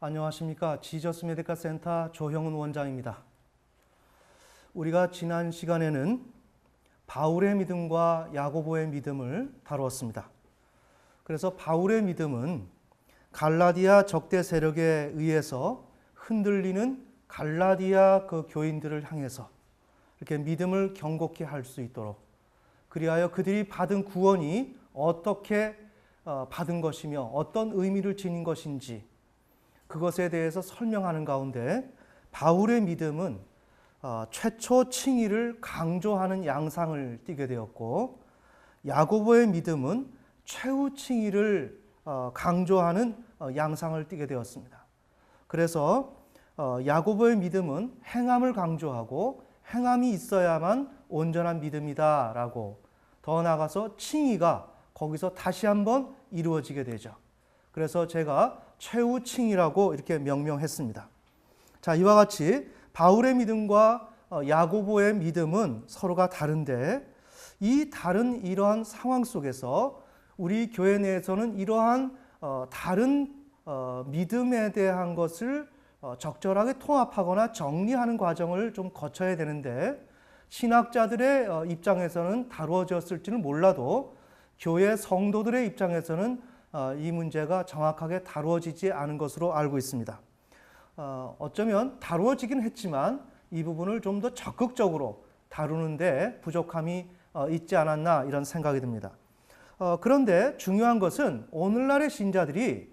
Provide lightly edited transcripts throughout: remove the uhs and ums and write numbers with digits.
안녕하십니까. 지저스 메디컬 센터 조형은 원장입니다. 우리가 지난 시간에는 바울의 믿음과 야고보의 믿음을 다루었습니다. 그래서 바울의 믿음은 갈라디아 적대 세력에 의해서 흔들리는 갈라디아 그 교인들을 향해서 이렇게 믿음을 견고히 할 수 있도록, 그리하여 그들이 받은 구원이 어떻게 받은 것이며 어떤 의미를 지닌 것인지 그것에 대해서 설명하는 가운데, 바울의 믿음은 최초 칭의를 강조하는 양상을 띠게 되었고, 야고보의 믿음은 최후 칭의를 강조하는 양상을 띠게 되었습니다. 그래서 야고보의 믿음은 행함을 강조하고 행함이 있어야만 온전한 믿음이다라고, 더 나아가서 칭의가 거기서 다시 한번 이루어지게 되죠. 그래서 제가 최후 칭의라고 이렇게 명명했습니다. 자, 이와 같이 바울의 믿음과 야고보의 믿음은 서로가 다른데, 이 다른 이러한 상황 속에서 우리 교회 내에서는 이러한 다른 믿음에 대한 것을 적절하게 통합하거나 정리하는 과정을 좀 거쳐야 되는데, 신학자들의 입장에서는 다루어졌을지는 몰라도 교회 성도들의 입장에서는 이 문제가 정확하게 다루어지지 않은 것으로 알고 있습니다. 어쩌면 다루어지긴 했지만 이 부분을 좀 더 적극적으로 다루는데 부족함이 있지 않았나, 이런 생각이 듭니다. 그런데 중요한 것은 오늘날의 신자들이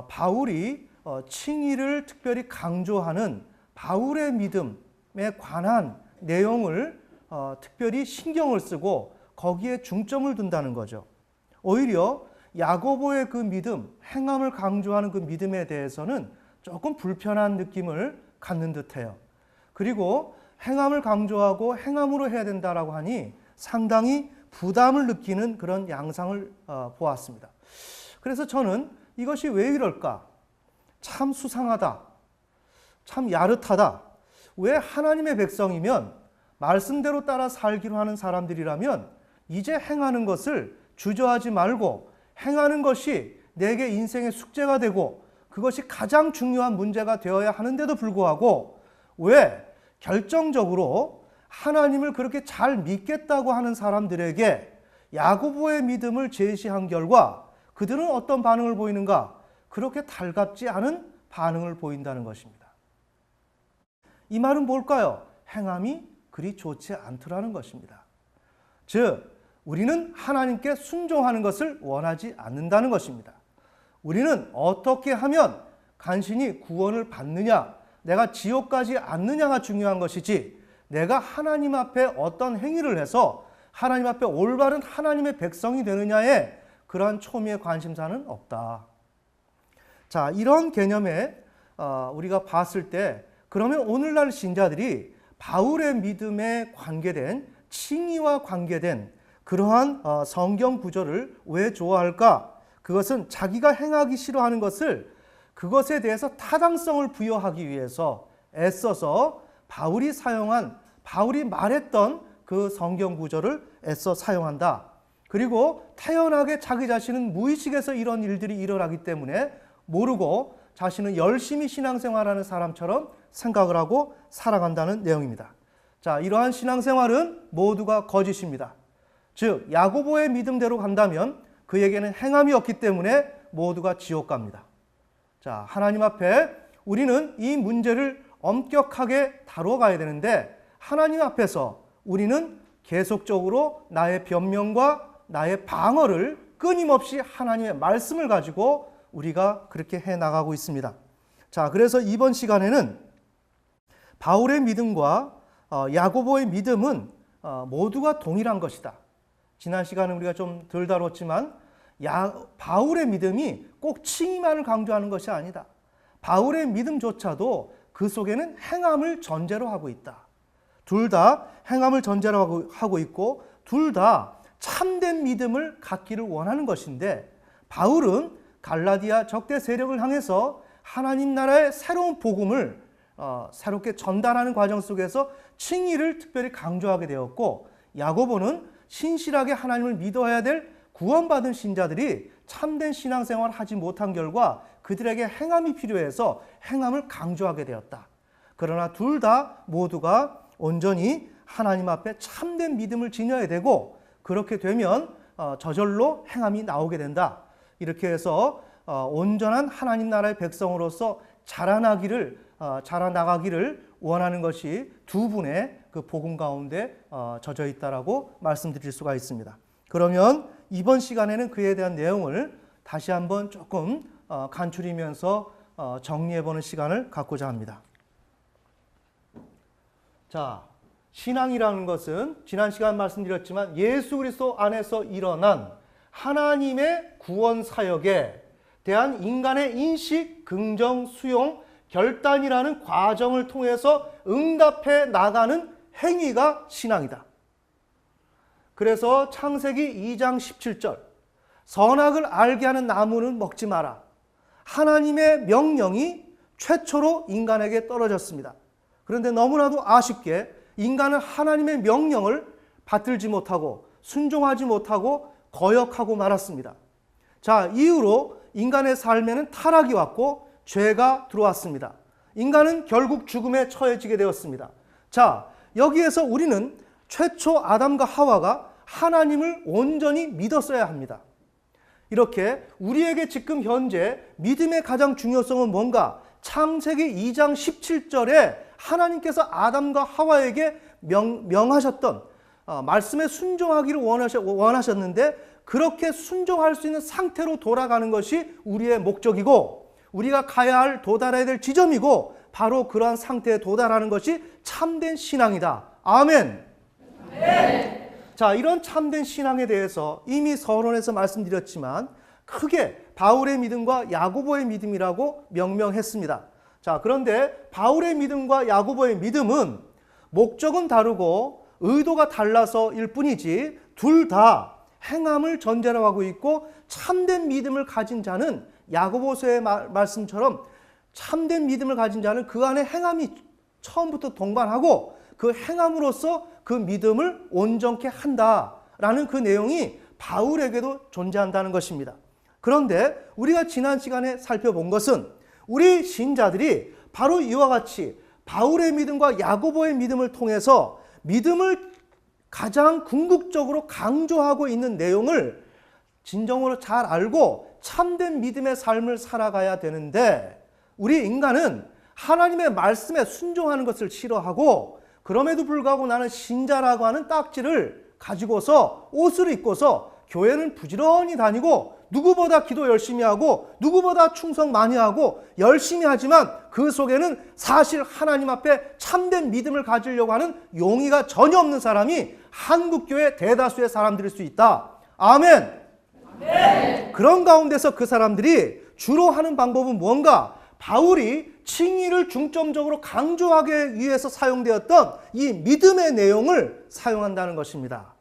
바울이 칭의를 특별히 강조하는 바울의 믿음에 관한 내용을 특별히 신경을 쓰고 거기에 중점을 둔다는 거죠. 오히려 야고보의 그 믿음, 행함을 강조하는 그 믿음에 대해서는 조금 불편한 느낌을 갖는 듯해요. 그리고 행함을 강조하고 행함으로 해야 된다라고 하니 상당히 부담을 느끼는 그런 양상을 보았습니다. 그래서 저는 이것이 왜 이럴까? 참 수상하다. 참 야릇하다. 왜 하나님의 백성이면, 말씀대로 따라 살기로 하는 사람들이라면 이제 행하는 것을 주저하지 말고 행하는 것이 내게 인생의 숙제가 되고 그것이 가장 중요한 문제가 되어야 하는데도 불구하고, 왜 결정적으로 하나님을 그렇게 잘 믿겠다고 하는 사람들에게 야고보의 믿음을 제시한 결과 그들은 어떤 반응을 보이는가? 그렇게 달갑지 않은 반응을 보인다는 것입니다. 이 말은 뭘까요? 행함이 그리 좋지 않더라는 것입니다. 즉, 우리는 하나님께 순종하는 것을 원하지 않는다는 것입니다. 우리는 어떻게 하면 간신히 구원을 받느냐, 내가 지옥 가지 않느냐가 중요한 것이지, 내가 하나님 앞에 어떤 행위를 해서 하나님 앞에 올바른 하나님의 백성이 되느냐에 그러한 초미의 관심사는 없다. 자, 이런 개념에 우리가 봤을 때, 그러면 오늘날 신자들이 바울의 믿음에 관계된, 칭의와 관계된 그러한 성경 구절을 왜 좋아할까? 그것은 자기가 행하기 싫어하는 것을, 그것에 대해서 타당성을 부여하기 위해서 애써서 바울이 말했던 그 성경 구절을 애써 사용한다. 그리고 태연하게 자기 자신은 무의식에서 이런 일들이 일어나기 때문에 모르고 자신은 열심히 신앙생활하는 사람처럼 생각을 하고 살아간다는 내용입니다. 자, 이러한 신앙생활은 모두가 거짓입니다. 즉, 야고보의 믿음대로 간다면 그에게는 행함이 없기 때문에 모두가 지옥 갑니다. 자, 하나님 앞에 우리는 이 문제를 엄격하게 다뤄가야 되는데, 하나님 앞에서 우리는 계속적으로 나의 변명과 나의 방어를 끊임없이 하나님의 말씀을 가지고 우리가 그렇게 해나가고 있습니다. 자, 그래서 이번 시간에는 바울의 믿음과 야고보의 믿음은 모두가 동일한 것이다. 지난 시간에 우리가 좀 덜 다뤘지만 바울의 믿음이 꼭 칭의만을 강조하는 것이 아니다. 바울의 믿음조차도 그 속에는 행함을 전제로 하고 있다. 둘 다 행함을 전제로 하고 있고 둘 다 참된 믿음을 갖기를 원하는 것인데, 바울은 갈라디아 적대 세력을 향해서 하나님 나라의 새로운 복음을 새롭게 전달하는 과정 속에서 칭의를 특별히 강조하게 되었고, 야고보는 신실하게 하나님을 믿어야 될 구원받은 신자들이 참된 신앙생활을 하지 못한 결과 그들에게 행함이 필요해서 행함을 강조하게 되었다. 그러나 둘 다 모두가 온전히 하나님 앞에 참된 믿음을 지녀야 되고, 그렇게 되면 저절로 행함이 나오게 된다. 이렇게 해서 온전한 하나님 나라의 백성으로서 자라나가기를 원하는 것이 두 분의 그 복음 가운데 젖어 있다라고 말씀드릴 수가 있습니다. 그러면 이번 시간에는 그에 대한 내용을 다시 한번 조금 간추리면서 정리해보는 시간을 갖고자 합니다. 자, 신앙이라는 것은 지난 시간 말씀드렸지만 예수 그리스도 안에서 일어난 하나님의 구원 사역에 대한 인간의 인식, 긍정, 수용, 결단이라는 과정을 통해서 응답해 나가는 행위가 신앙이다. 그래서 창세기 2장 17절, 선악을 알게 하는 나무는 먹지 마라. 하나님의 명령이 최초로 인간에게 떨어졌습니다. 그런데 너무나도 아쉽게 인간은 하나님의 명령을 받들지 못하고 순종하지 못하고 거역하고 말았습니다. 자, 이후로 인간의 삶에는 타락이 왔고 죄가 들어왔습니다. 인간은 결국 죽음에 처해지게 되었습니다. 자, 여기에서 우리는 최초 아담과 하와가 하나님을 온전히 믿었어야 합니다. 이렇게 우리에게 지금 현재 믿음의 가장 중요성은 뭔가? 창세기 2장 17절에 하나님께서 아담과 하와에게 명하셨던 말씀에 순종하기를 원하셨는데, 그렇게 순종할 수 있는 상태로 돌아가는 것이 우리의 목적이고 우리가 가야 할, 도달해야 될 지점이고, 바로 그러한 상태에 도달하는 것이 참된 신앙이다. 아멘. 네. 자, 이런 참된 신앙에 대해서 이미 서론에서 말씀드렸지만 크게 바울의 믿음과 야고보의 믿음이라고 명명했습니다. 자, 그런데 바울의 믿음과 야고보의 믿음은 목적은 다르고 의도가 달라서일 뿐이지 둘 다 행함을 전제로 하고 있고, 참된 믿음을 가진 자는 야고보서의 말씀처럼 참된 믿음을 가진 자는 그 안에 행함이 처음부터 동반하고 그 행함으로써 그 믿음을 온전케 한다라는 그 내용이 바울에게도 존재한다는 것입니다. 그런데 우리가 지난 시간에 살펴본 것은 우리 신자들이 바로 이와 같이 바울의 믿음과 야고보의 믿음을 통해서 믿음을 가장 궁극적으로 강조하고 있는 내용을 진정으로 잘 알고 참된 믿음의 삶을 살아가야 되는데, 우리 인간은 하나님의 말씀에 순종하는 것을 싫어하고, 그럼에도 불구하고 나는 신자라고 하는 딱지를 가지고서 옷을 입고서 교회는 부지런히 다니고 누구보다 기도 열심히 하고 누구보다 충성 많이 하고 열심히 하지만 그 속에는 사실 하나님 앞에 참된 믿음을 가지려고 하는 용의가 전혀 없는 사람이 한국교회 대다수의 사람들일 수 있다. 아멘. 네. 그런 가운데서 그 사람들이 주로 하는 방법은 뭔가? 바울이 칭의를 중점적으로 강조하기 위해서 사용되었던 이 믿음의 내용을 사용한다는 것입니다.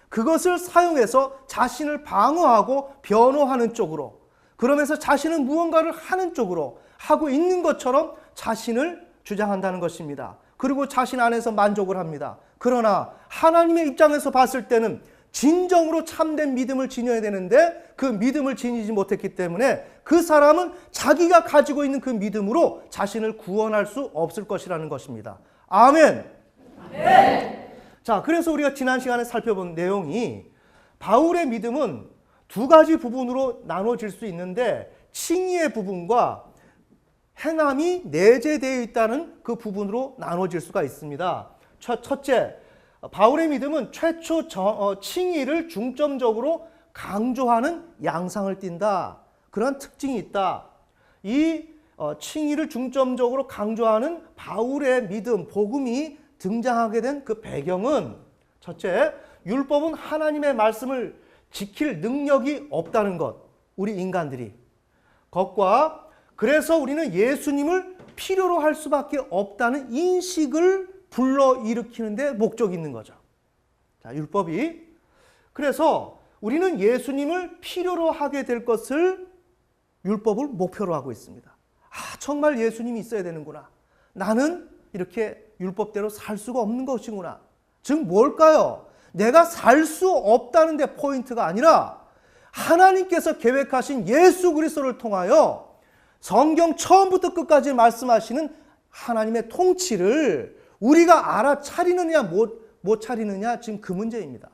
그것을 사용해서 자신을 방어하고 변호하는 쪽으로, 그러면서 자신은 무언가를 하는 쪽으로 하고 있는 것처럼 자신을 주장한다는 것입니다. 그리고 자신 안에서 만족을 합니다. 그러나 하나님의 입장에서 봤을 때는 진정으로 참된 믿음을 지녀야 되는데 그 믿음을 지니지 못했기 때문에 그 사람은 자기가 가지고 있는 그 믿음으로 자신을 구원할 수 없을 것이라는 것입니다. 아멘. 아멘. 자, 그래서 우리가 지난 시간에 살펴본 내용이 바울의 믿음은 두 가지 부분으로 나눠질 수 있는데, 칭의의 부분과 행함이 내재되어 있다는 그 부분으로 나눠질 수가 있습니다. 첫째, 바울의 믿음은 최초 칭의를 중점적으로 강조하는 양상을 띈다. 그런 특징이 있다. 이 칭의를 중점적으로 강조하는 바울의 믿음, 복음이 등장하게 된 그 배경은, 첫째, 율법은 하나님의 말씀을 지킬 능력이 없다는 것, 우리 인간들이. 것과 그래서 우리는 예수님을 필요로 할 수밖에 없다는 인식을 불러일으키는 데 목적이 있는 거죠. 자, 율법이. 그래서 우리는 예수님을 필요로 하게 될 것을 율법을 목표로 하고 있습니다. 아, 정말 예수님이 있어야 되는구나. 나는 이렇게 율법대로 살 수가 없는 것이구나. 즉 뭘까요? 내가 살 수 없다는 데 포인트가 아니라 하나님께서 계획하신 예수 그리스도를 통하여 성경 처음부터 끝까지 말씀하시는 하나님의 통치를 우리가 알아차리느냐 못 차리느냐, 지금 그 문제입니다.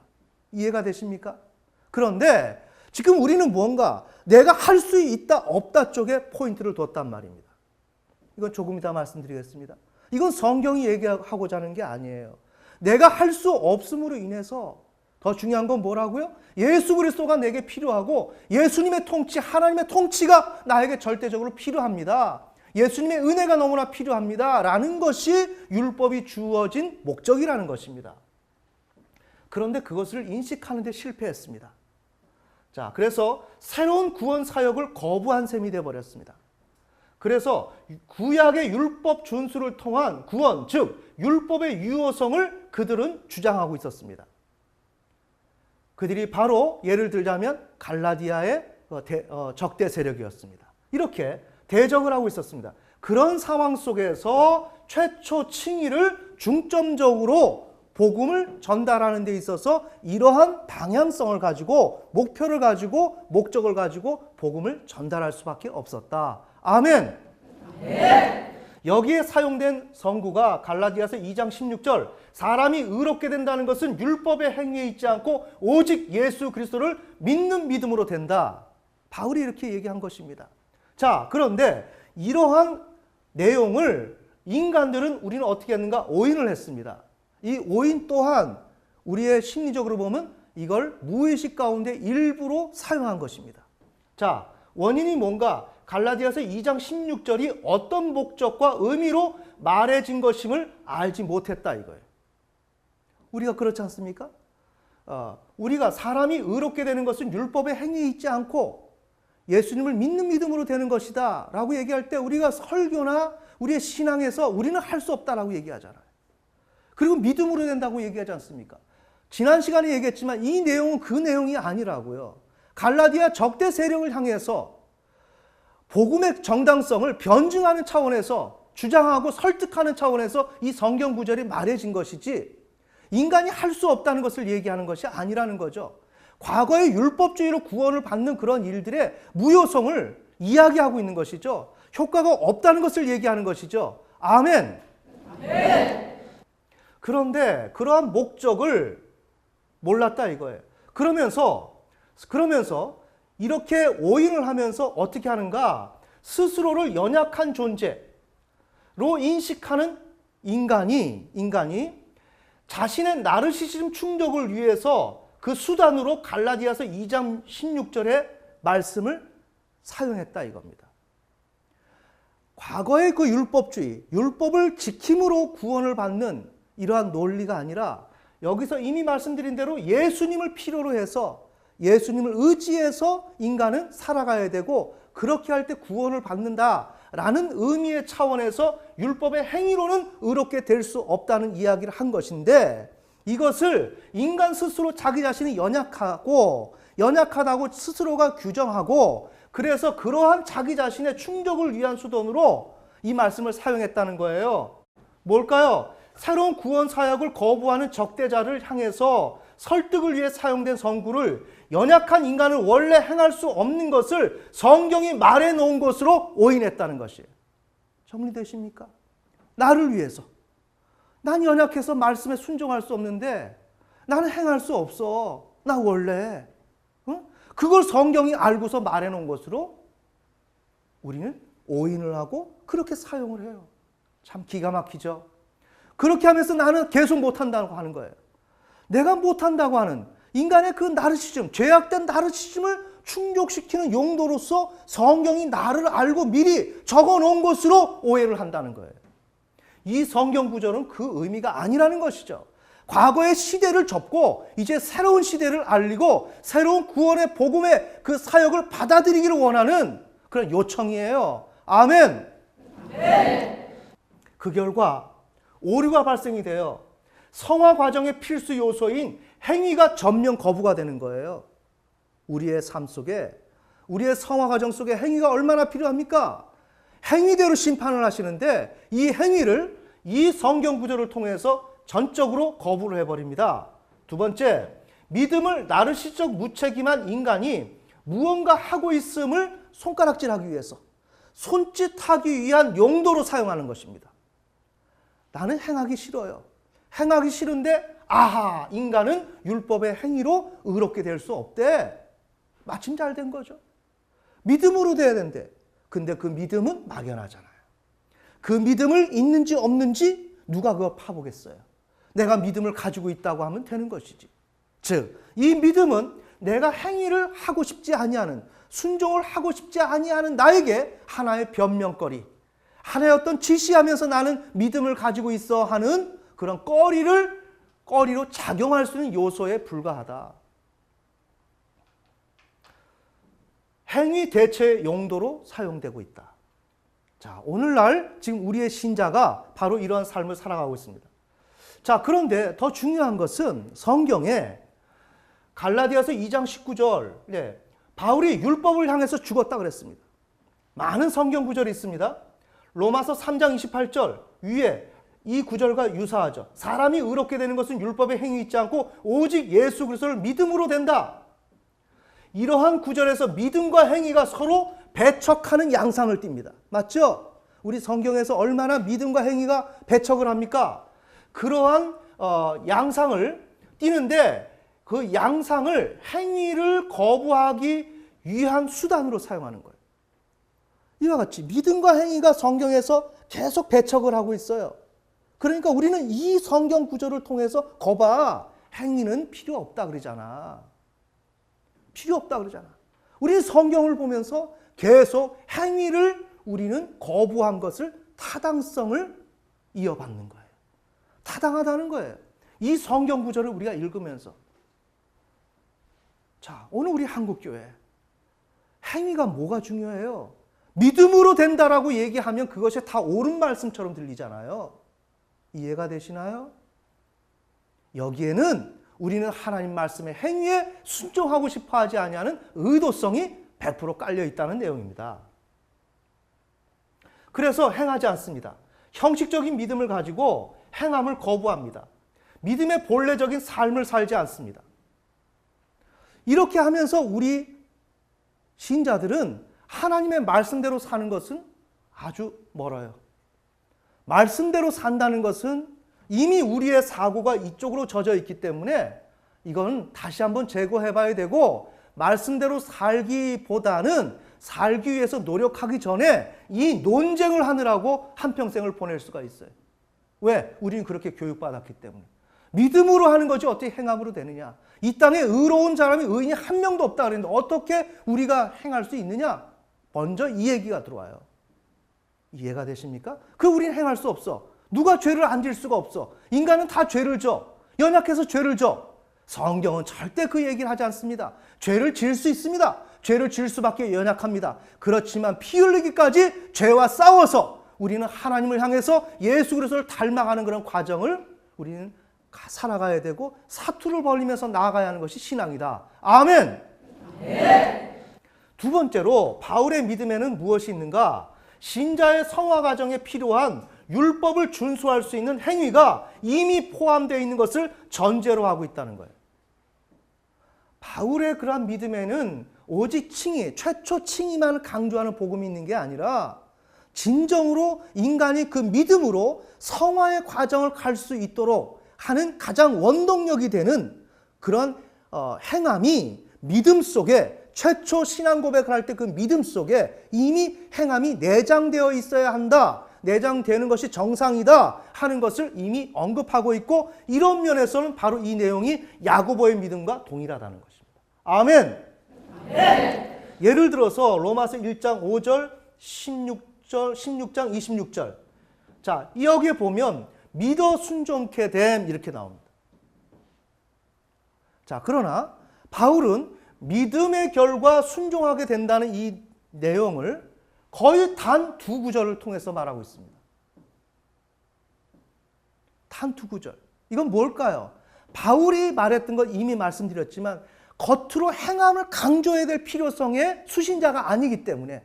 이해가 되십니까? 그런데 지금 우리는 뭔가 내가 할 수 있다 없다 쪽에 포인트를 뒀단 말입니다. 이건 조금 이따 말씀드리겠습니다. 이건 성경이 얘기하고자 하는 게 아니에요. 내가 할 수 없음으로 인해서 더 중요한 건 뭐라고요? 예수 그리스도가 내게 필요하고 예수님의 통치, 하나님의 통치가 나에게 절대적으로 필요합니다. 예수님의 은혜가 너무나 필요합니다. 라는 것이 율법이 주어진 목적이라는 것입니다. 그런데 그것을 인식하는 데 실패했습니다. 자, 그래서 새로운 구원 사역을 거부한 셈이 되어버렸습니다. 그래서 구약의 율법 준수를 통한 구원, 즉 율법의 유효성을 그들은 주장하고 있었습니다. 그들이 바로 예를 들자면 갈라디아의 적대 세력이었습니다. 이렇게 대적을 하고 있었습니다. 그런 상황 속에서 최초 칭의를 중점적으로 복음을 전달하는 데 있어서 이러한 방향성을 가지고, 목표를 가지고, 목적을 가지고 복음을 전달할 수밖에 없었다. 아멘. 여기에 사용된 성구가 갈라디아서 2장 16절, 사람이 의롭게 된다는 것은 율법의 행위에 있지 않고 오직 예수 그리스도를 믿는 믿음으로 된다. 바울이 이렇게 얘기한 것입니다. 자, 그런데 이러한 내용을 인간들은 우리는 어떻게 했는가? 오인을 했습니다. 이 오인 또한 우리의 심리적으로 보면 이걸 무의식 가운데 일부러 사용한 것입니다. 자, 원인이 뭔가? 갈라디아서 2장 16절이 어떤 목적과 의미로 말해진 것임을 알지 못했다 이거예요. 우리가 그렇지 않습니까? 우리가 사람이 의롭게 되는 것은 율법의 행위에 있지 않고 예수님을 믿는 믿음으로 되는 것이다 라고 얘기할 때 우리가 설교나 우리의 신앙에서 우리는 할 수 없다라고 얘기하잖아요. 그리고 믿음으로 된다고 얘기하지 않습니까? 지난 시간에 얘기했지만 이 내용은 그 내용이 아니라고요. 갈라디아 적대 세력을 향해서 복음의 정당성을 변증하는 차원에서 주장하고 설득하는 차원에서 이 성경 구절이 말해진 것이지 인간이 할 수 없다는 것을 얘기하는 것이 아니라는 거죠. 과거의 율법주의로 구원을 받는 그런 일들의 무효성을 이야기하고 있는 것이죠. 효과가 없다는 것을 얘기하는 것이죠. 아멘. 아멘. 그런데 그러한 목적을 몰랐다 이거예요. 그러면서 이렇게 오인을 하면서 어떻게 하는가? 스스로를 연약한 존재로 인식하는 인간이 자신의 나르시시즘 충족을 위해서 그 수단으로 갈라디아서 2장 16절의 말씀을 사용했다 이겁니다. 과거의 그 율법주의, 율법을 지킴으로 구원을 받는 이러한 논리가 아니라 여기서 이미 말씀드린 대로 예수님을 필요로 해서 예수님을 의지해서 인간은 살아가야 되고 그렇게 할 때 구원을 받는다라는 의미의 차원에서 율법의 행위로는 의롭게 될 수 없다는 이야기를 한 것인데 이것을 인간 스스로 자기 자신이 연약하다고 스스로가 규정하고 그래서 그러한 자기 자신의 충족을 위한 수단으로 이 말씀을 사용했다는 거예요. 뭘까요? 새로운 구원 사역을 거부하는 적대자를 향해서 설득을 위해 사용된 성구를 연약한 인간은 원래 행할 수 없는 것을 성경이 말해 놓은 것으로 오인했다는 것이에요. 정리되십니까? 나를 위해서. 난 연약해서 말씀에 순종할 수 없는데 나는 행할 수 없어. 나 원래. 그걸 성경이 알고서 말해 놓은 것으로 우리는 오인을 하고 그렇게 사용을 해요. 참 기가 막히죠. 그렇게 하면서 나는 계속 못한다고 하는 거예요. 내가 못한다고 하는 인간의 그 나르시즘, 죄악된 나르시즘을 충족시키는 용도로서 성경이 나를 알고 미리 적어놓은 것으로 오해를 한다는 거예요. 이 성경 구절은 그 의미가 아니라는 것이죠. 과거의 시대를 접고 이제 새로운 시대를 알리고 새로운 구원의 복음의 그 사역을 받아들이기를 원하는 그런 요청이에요. 아멘. 그 결과 오류가 발생이 돼요. 성화 과정의 필수 요소인 행위가 전면 거부가 되는 거예요. 우리의 삶 속에, 우리의 성화 과정 속에 행위가 얼마나 필요합니까? 행위대로 심판을 하시는데 이 행위를 이 성경 구절을 통해서 전적으로 거부를 해버립니다. 두 번째, 믿음을 나르시적 무책임한 인간이 무언가 하고 있음을 손가락질하기 위해서 손짓하기 위한 용도로 사용하는 것입니다. 나는 행하기 싫어요. 행하기 싫은데 아하, 인간은 율법의 행위로 의롭게 될 수 없대. 마침 잘 된 거죠. 믿음으로 돼야 된대. 근데 그 믿음은 막연하잖아요. 그 믿음을 있는지 없는지 누가 그걸 파보겠어요. 내가 믿음을 가지고 있다고 하면 되는 것이지. 즉, 이 믿음은 내가 행위를 하고 싶지 아니하는, 순종을 하고 싶지 아니하는 나에게 하나의 변명거리, 하나의 어떤 지시하면서 나는 믿음을 가지고 있어 하는 그런 거리로 작용할 수 있는 요소에 불과하다. 행위 대체 용도로 사용되고 있다. 자, 오늘날 지금 우리의 신자가 바로 이러한 삶을 살아가고 있습니다. 자, 그런데 더 중요한 것은 성경에 갈라디아서 2장 19절, 바울이 율법을 향해서 죽었다 그랬습니다. 많은 성경 구절이 있습니다. 로마서 3장 28절 위에 이 구절과 유사하죠. 사람이 의롭게 되는 것은 율법의 행위 있지 않고 오직 예수 그리스도를 믿음으로 된다. 이러한 구절에서 믿음과 행위가 서로 배척하는 양상을 띱니다. 맞죠? 우리 성경에서 얼마나 믿음과 행위가 배척을 합니까? 그러한 양상을 띄는데 그 양상을 행위를 거부하기 위한 수단으로 사용하는 거예요. 이와 같이 믿음과 행위가 성경에서 계속 배척을 하고 있어요. 그러니까 우리는 이 성경 구절을 통해서 거봐, 행위는 필요 없다 그러잖아. 필요 없다 그러잖아. 우리는 성경을 보면서 계속 행위를 우리는 거부한 것을 타당성을 이어받는 거예요. 타당하다는 거예요. 이 성경 구절을 우리가 읽으면서. 자, 오늘 우리 한국교회 행위가 뭐가 중요해요? 믿음으로 된다라고 얘기하면 그것이 다 옳은 말씀처럼 들리잖아요. 이해가 되시나요? 여기에는 우리는 하나님 말씀의 행위에 순종하고 싶어 하지 아니하는 의도성이 100% 깔려 있다는 내용입니다. 그래서 행하지 않습니다. 형식적인 믿음을 가지고 행함을 거부합니다. 믿음의 본래적인 삶을 살지 않습니다. 이렇게 하면서 우리 신자들은 하나님의 말씀대로 사는 것은 아주 멀어요. 말씀대로 산다는 것은 이미 우리의 사고가 이쪽으로 젖어 있기 때문에 이건 다시 한번 재고해 봐야 되고, 말씀대로 살기보다는 살기 위해서 노력하기 전에 이 논쟁을 하느라고 한평생을 보낼 수가 있어요. 왜? 우리는 그렇게 교육받았기 때문에. 믿음으로 하는 것이 어떻게 행함으로 되느냐? 이 땅에 의로운 사람이 의인이 한 명도 없다 그랬는데 어떻게 우리가 행할 수 있느냐? 먼저 이 얘기가 들어와요. 이해가 되십니까? 우리는 행할 수 없어. 누가 죄를 안 질 수가 없어. 인간은 다 죄를 져. 연약해서 죄를 져. 성경은 절대 그 얘기를 하지 않습니다. 죄를 질 수 있습니다. 죄를 질 수밖에 연약합니다. 그렇지만 피 흘리기까지 죄와 싸워서 우리는 하나님을 향해서 예수 그리스도를 닮아가는 그런 과정을 우리는 살아가야 되고 사투를 벌리면서 나아가야 하는 것이 신앙이다. 아멘. 네. 두 번째로 바울의 믿음에는 무엇이 있는가? 신자의 성화 과정에 필요한 율법을 준수할 수 있는 행위가 이미 포함되어 있는 것을 전제로 하고 있다는 거예요. 바울의 그러한 믿음에는 오직 칭의, 최초 칭의만 강조하는 복음이 있는 게 아니라 진정으로 인간이 그 믿음으로 성화의 과정을 갈 수 있도록 하는 가장 원동력이 되는 그런 행함이 믿음 속에, 최초 신앙 고백을 할 때 그 믿음 속에 이미 행함이 내장되어 있어야 한다. 내장되는 것이 정상이다 하는 것을 이미 언급하고 있고, 이런 면에서는 바로 이 내용이 야고보의 믿음과 동일하다는 것입니다. 아멘. 네. 예를 들어서 로마서 1장 5절, 16장 26절. 자, 여기에 보면 믿어 순종케 됨 이렇게 나옵니다. 자, 그러나 바울은 믿음의 결과 순종하게 된다는 이 내용을 거의 단 두 구절을 통해서 말하고 있습니다. 단 두 구절. 이건 뭘까요? 바울이 말했던 것 이미 말씀드렸지만 겉으로 행함을 강조해야 될 필요성의 수신자가 아니기 때문에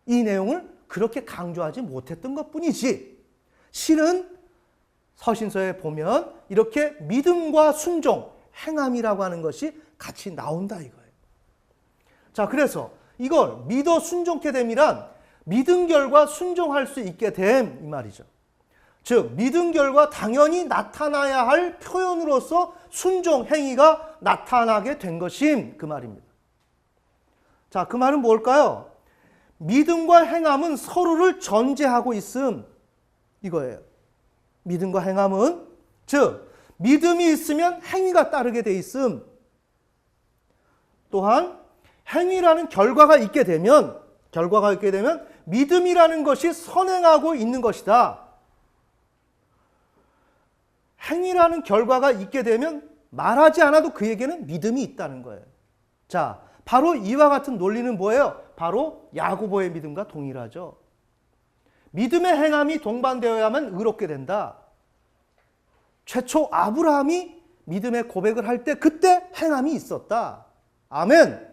이 내용을 그렇게 강조하지 못했던 것뿐이지, 실은 서신서에 보면 이렇게 믿음과 순종, 행함이라고 하는 것이 같이 나온다 이거예요. 자, 그래서 이걸 믿어 순종케 됨이란 믿은 결과 순종할 수 있게 됨, 이 말이죠. 즉 믿은 결과 당연히 나타나야 할 표현으로서 순종 행위가 나타나게 된 것임, 그 말입니다. 자, 그 말은 뭘까요? 믿음과 행함은 서로를 전제하고 있음, 이거예요. 믿음과 행함은, 즉 믿음이 있으면 행위가 따르게 돼 있음. 또한 행위라는 결과가 있게 되면 믿음이라는 것이 선행하고 있는 것이다. 행위라는 결과가 있게 되면 말하지 않아도 그에게는 믿음이 있다는 거예요. 자, 바로 이와 같은 논리는 뭐예요? 바로 야고보의 믿음과 동일하죠. 믿음의 행함이 동반되어야만 의롭게 된다. 최초 아브라함이 믿음의 고백을 할 때 그때 행함이 있었다. 아멘.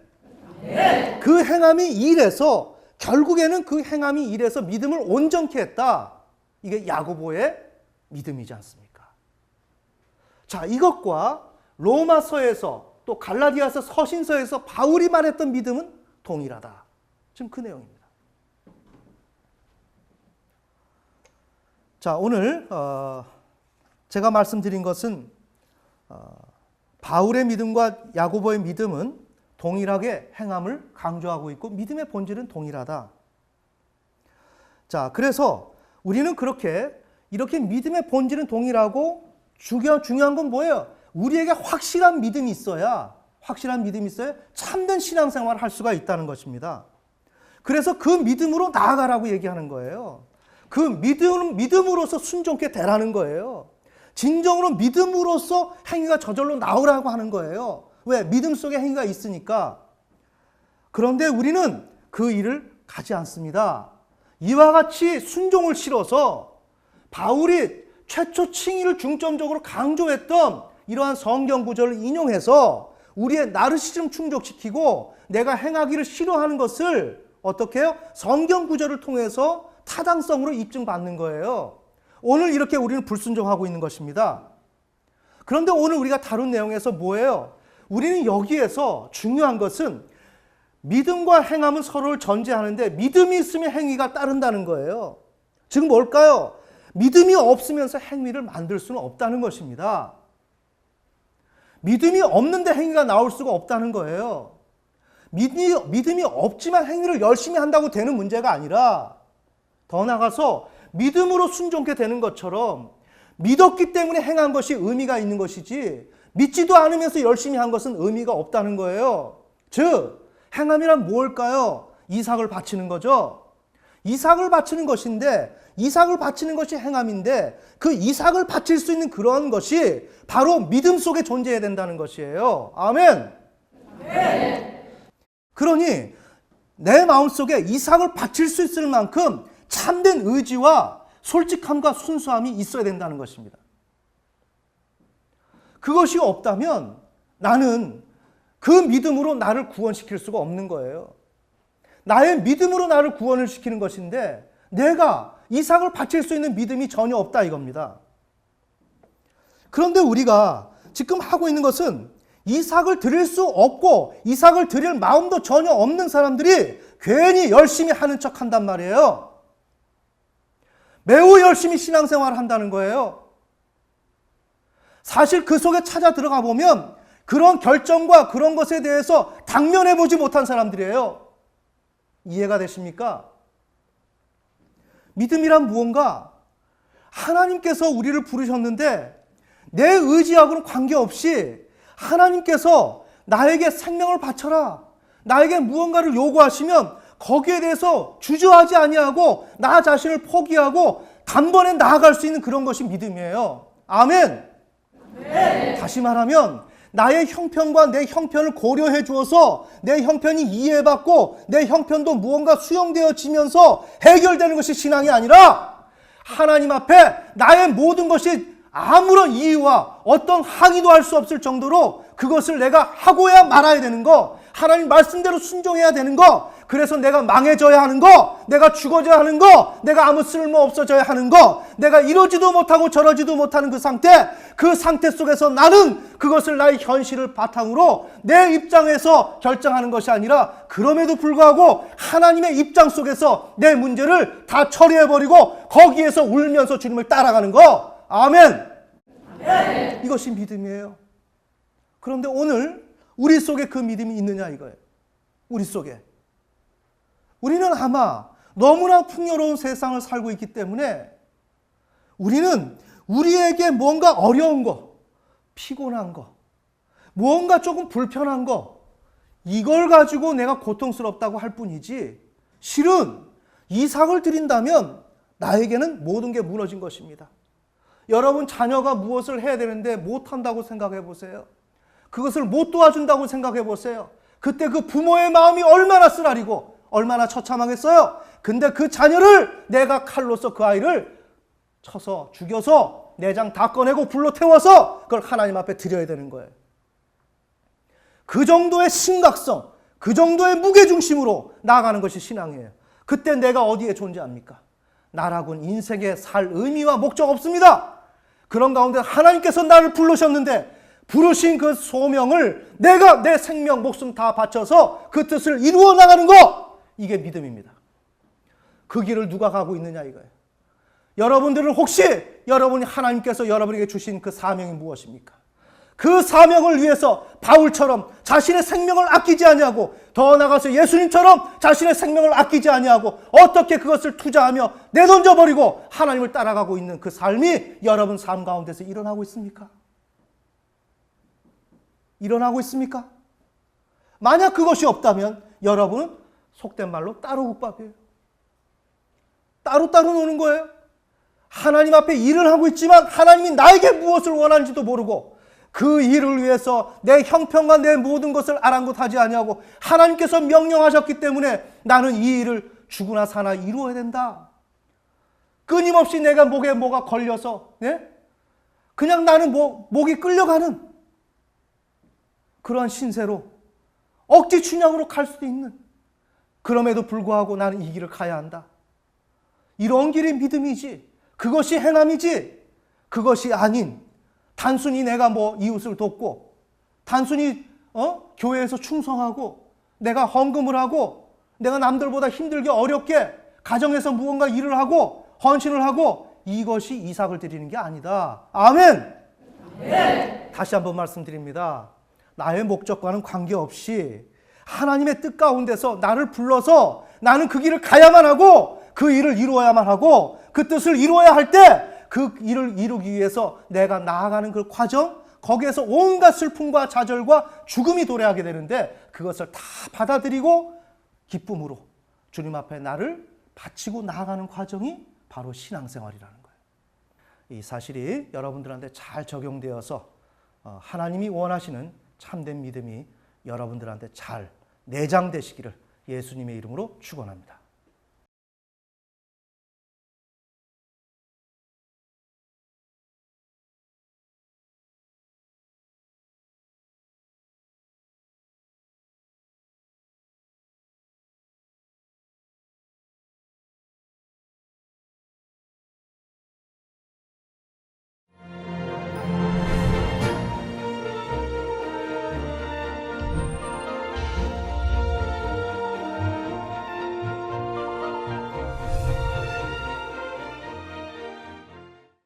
네. 그 행함이 일해서 결국에는 그 행함이 일해서 믿음을 온전케 했다. 이게 야고보의 믿음이지 않습니까? 자, 이것과 로마서에서 또 갈라디아서 서신서에서 바울이 말했던 믿음은 동일하다. 지금 그 내용입니다. 자, 오늘 제가 말씀드린 것은 바울의 믿음과 야고보의 믿음은 동일하게 행함을 강조하고 있고 믿음의 본질은 동일하다. 자, 그래서 우리는 이렇게 믿음의 본질은 동일하고 중요한 건 뭐예요? 우리에게 확실한 믿음이 있어야 참된 신앙생활을 할 수가 있다는 것입니다. 그래서 그 믿음으로 나아가라고 얘기하는 거예요. 그 믿음으로서 순종케 되라는 거예요. 진정으로 믿음으로써 행위가 저절로 나오라고 하는 거예요. 왜? 믿음 속에 행위가 있으니까. 그런데 우리는 그 일을 가지 않습니다. 이와 같이 순종을 실어서 바울이 최초 칭의를 중점적으로 강조했던 이러한 성경 구절을 인용해서 우리의 나르시즘 충족시키고 내가 행하기를 싫어하는 것을 어떻게 해요? 성경 구절을 통해서 타당성으로 입증받는 거예요. 오늘 이렇게 우리는 불순종하고 있는 것입니다. 그런데 오늘 우리가 다룬 내용에서 뭐예요? 우리는 여기에서 중요한 것은 믿음과 행함은 서로를 전제하는데 믿음이 있으면 행위가 따른다는 거예요. 즉 뭘까요? 믿음이 없으면서 행위를 만들 수는 없다는 것입니다. 믿음이 없는데 행위가 나올 수가 없다는 거예요. 믿음이 없지만 행위를 열심히 한다고 되는 문제가 아니라 더 나아가서 믿음으로 순종케 되는 것처럼 믿었기 때문에 행한 것이 의미가 있는 것이지 믿지도 않으면서 열심히 한 것은 의미가 없다는 거예요. 즉 행함이란 무엇일까요? 이삭을 바치는 거죠. 이삭을 바치는 것인데 이삭을 바치는 것이 행함인데 그 이삭을 바칠 수 있는 그런 것이 바로 믿음 속에 존재해야 된다는 것이에요. 아멘. 네. 그러니 내 마음속에 이삭을 바칠 수 있을 만큼 참된 의지와 솔직함과 순수함이 있어야 된다는 것입니다. 그것이 없다면 나는 그 믿음으로 나를 구원시킬 수가 없는 거예요. 나의 믿음으로 나를 구원을 시키는 것인데 내가 이삭을 바칠 수 있는 믿음이 전혀 없다 이겁니다. 그런데 우리가 지금 하고 있는 것은 이삭을 드릴 수 없고 이삭을 드릴 마음도 전혀 없는 사람들이 괜히 열심히 하는 척 한단 말이에요. 매우 열심히 신앙생활을 한다는 거예요. 사실 그 속에 찾아 들어가 보면 그런 결정과 그런 것에 대해서 당면해 보지 못한 사람들이에요. 이해가 되십니까? 믿음이란 무언가 하나님께서 우리를 부르셨는데 내 의지하고는 관계없이 하나님께서 나에게 생명을 바쳐라, 나에게 무언가를 요구하시면 거기에 대해서 주저하지 아니하고 나 자신을 포기하고 단번에 나아갈 수 있는 그런 것이 믿음이에요. 아멘. 네. 다시 말하면 나의 형편과 내 형편을 고려해 주어서 내 형편이 이해받고 내 형편도 무언가 수용되어지면서 해결되는 것이 신앙이 아니라 하나님 앞에 나의 모든 것이 아무런 이유와 어떤 항의도 할 수 없을 정도로 그것을 내가 하고야 말아야 되는 거, 하나님 말씀대로 순종해야 되는 거, 그래서 내가 망해져야 하는 거, 내가 죽어져야 하는 거, 내가 아무 쓸모 없어져야 하는 거, 내가 이러지도 못하고 저러지도 못하는 그 상태 속에서 나는 그것을 나의 현실을 바탕으로 내 입장에서 결정하는 것이 아니라 그럼에도 불구하고 하나님의 입장 속에서 내 문제를 다 처리해버리고 거기에서 울면서 주님을 따라가는 거. 아멘. 이것이 믿음이에요. 그런데 오늘 우리 속에 그 믿음이 있느냐 이거예요. 우리 속에. 우리는 아마 너무나 풍요로운 세상을 살고 있기 때문에 우리는 우리에게 뭔가 어려운 거, 피곤한 거, 무언가 조금 불편한 거, 이걸 가지고 내가 고통스럽다고 할 뿐이지 실은 이삭을 드린다면 나에게는 모든 게 무너진 것입니다. 여러분 자녀가 무엇을 해야 되는데 못한다고 생각해 보세요. 그것을 못 도와준다고 생각해 보세요. 그때 그 부모의 마음이 얼마나 쓰라리고 얼마나 처참하겠어요. 근데 그 자녀를 내가 칼로서 그 아이를 쳐서 죽여서 내장 다 꺼내고 불로 태워서 그걸 하나님 앞에 드려야 되는 거예요. 그 정도의 심각성, 그 정도의 무게중심으로 나아가는 것이 신앙이에요. 그때 내가 어디에 존재합니까? 나라고는 인생에 살 의미와 목적 없습니다. 그런 가운데 하나님께서 나를 부르셨는데 부르신 그 소명을 내가 내 생명, 목숨 다 바쳐서 그 뜻을 이루어 나가는 것, 이게 믿음입니다. 그 길을 누가 가고 있느냐 이거예요. 여러분들은 혹시 여러분이 하나님께서 여러분에게 주신 그 사명이 무엇입니까? 그 사명을 위해서 바울처럼 자신의 생명을 아끼지 아니하고 더 나아가서 예수님처럼 자신의 생명을 아끼지 아니하고 어떻게 그것을 투자하며 내던져버리고 하나님을 따라가고 있는 그 삶이 여러분 삶 가운데서 일어나고 있습니까? 일어나고 있습니까? 만약 그것이 없다면 여러분은 속된 말로 따로국밥이에요. 따로따로 노는 거예요. 하나님 앞에 일을 하고 있지만 하나님이 나에게 무엇을 원하는지도 모르고 그 일을 위해서 내 형편과 내 모든 것을 아랑곳하지 아니하고 하나님께서 명령하셨기 때문에 나는 이 일을 죽으나 사나 이루어야 된다. 끊임없이 내가 목에 뭐가 걸려서 그냥 나는 목이 끌려가는 그러한 신세로 억지 춘향으로 갈 수도 있는, 그럼에도 불구하고 나는 이 길을 가야 한다. 이런 길이 믿음이지, 그것이 행함이지, 그것이 아닌 단순히 내가 이웃을 돕고 단순히 교회에서 충성하고 내가 헌금을 하고 내가 남들보다 힘들게 어렵게 가정에서 무언가 일을 하고 헌신을 하고 이것이 이삭을 드리는 게 아니다. 아멘. 네. 다시 한번 말씀드립니다. 나의 목적과는 관계없이 하나님의 뜻 가운데서 나를 불러서 나는 그 길을 가야만 하고 그 일을 이루어야만 하고 그 뜻을 이루어야 할 때 그 일을 이루기 위해서 내가 나아가는 그 과정, 거기에서 온갖 슬픔과 좌절과 죽음이 도래하게 되는데 그것을 다 받아들이고 기쁨으로 주님 앞에 나를 바치고 나아가는 과정이 바로 신앙생활이라는 거예요. 이 사실이 여러분들한테 잘 적용되어서 하나님이 원하시는 참된 믿음이 여러분들한테 잘 내장되시기를 예수님의 이름으로 축원합니다.